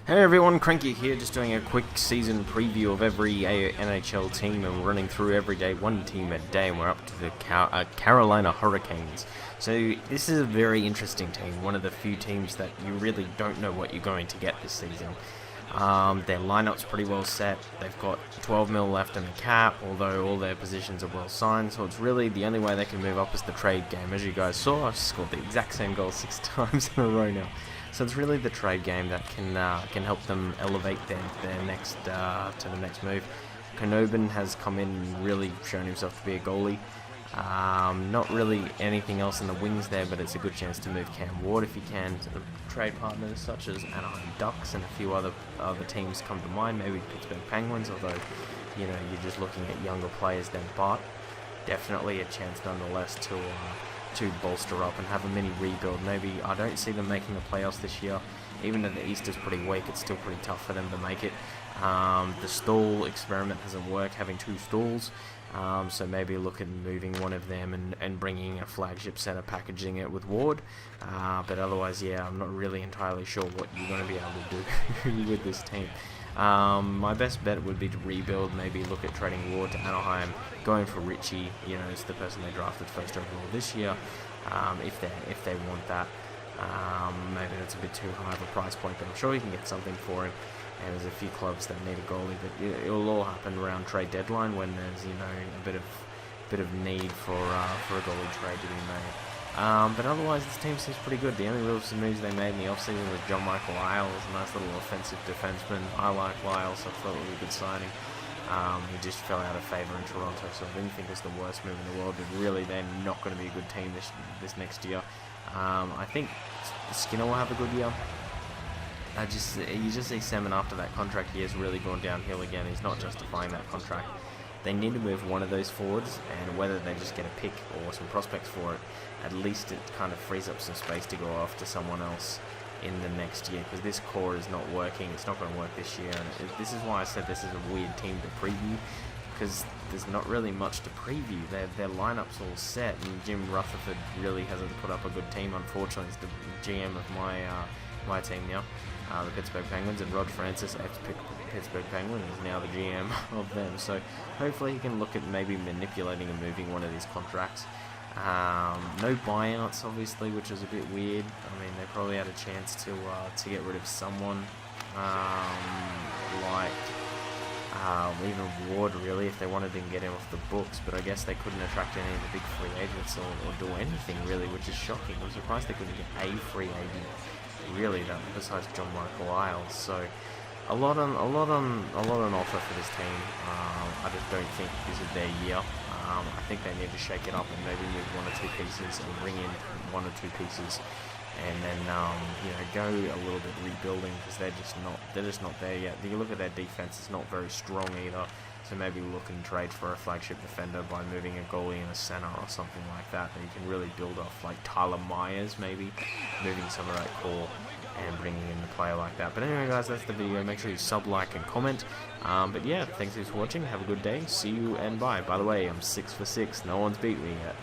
Hey everyone, Cranky here, just doing a quick season preview of every NHL team, and we're running through every day, one team a day, and we're up to the Carolina Hurricanes. So this is a very interesting team, one of the few teams that you really don't know what you're going to get this season. Their lineup's pretty well set. They've got 12 mil left in the cap, although all their positions are well signed, so it's really the only way they can move up is the trade game. As you guys saw, I've scored the exact same goal 6 times in a row now. So it's really the trade game that can help them elevate their next to the next move. Konobin has come in and really shown himself to be a goalie. Not really anything else in the wings there, but it's a good chance to move Cam Ward if you can. To trade partners such as Anaheim Ducks and a few other teams come to mind. Maybe Pittsburgh Penguins, although you're just looking at younger players than Bart. Definitely a chance nonetheless to bolster up and have a mini rebuild. Maybe I don't see them making the playoffs this year. Even though the East is pretty weak, it's still pretty tough for them to make it. The stall experiment hasn't worked, having 2 stalls. So maybe look at moving one of them and bringing a flagship center, packaging it with Ward. But otherwise, yeah, I'm not really entirely sure what you're going to be able to do with this team. My best bet would be to rebuild, maybe look at trading Ward to Anaheim, going for Richie, as the person they drafted first overall this year, if they want that. Maybe that's a bit too high of a price point, but I'm sure you can get something for him. And there's a few clubs that need a goalie, but it'll all happen around trade deadline when there's a bit of need for a goalie trade to be made. But otherwise, this team seems pretty good. The only real moves they made in the offseason was John Michael Lyles, a nice little offensive defenseman. I like Lyles, so I thought it was a good signing. He just fell out of favour in Toronto, so I didn't think it was the worst move in the world, but really they're not going to be a good team this next year. I think Skinner will have a good year. You just see Semin after that contract year has really gone downhill again. He's not justifying that contract. They need to move one of those forwards, and whether they just get a pick or some prospects for it, at least it kind of frees up some space to go off to someone else in the next year, because this core is not working. It's not going to work this year, and this is why I said this is a weird team to preview, because there's not really much to preview. Their lineup's all set, and Jim Rutherford really hasn't put up a good team. Unfortunately, he's the GM of my team now, the Pittsburgh Penguins, and Rod Francis, ex-Pittsburgh Penguin, is now the GM of them. So hopefully he can look at maybe manipulating and moving one of these contracts. No buyouts, obviously, which is a bit weird. I mean, they probably had a chance to get rid of someone like even Ward, really, if they wanted to get him off the books. But I guess they couldn't attract any of the big free agents or do anything really, which is shocking. I'm surprised they couldn't get a free agent, really, besides John Michael Lyles. So a lot on offer for this team. I just don't think this is their year. I think they need to shake it up and maybe move 1 or 2 pieces and bring in 1 or 2 pieces, and then go a little bit rebuilding, because they're just not there yet. You look at their defense; it's not very strong either. So maybe look and trade for a flagship defender by moving a goalie and a center or something like that you can really build off, like Tyler Myers, maybe moving some of that core and bringing in a player like that. But anyway, guys, that's the video. Make sure you sub, like, and comment. But yeah, thanks for watching. Have a good day. See you and bye. By the way, I'm 6 for 6. No one's beat me yet.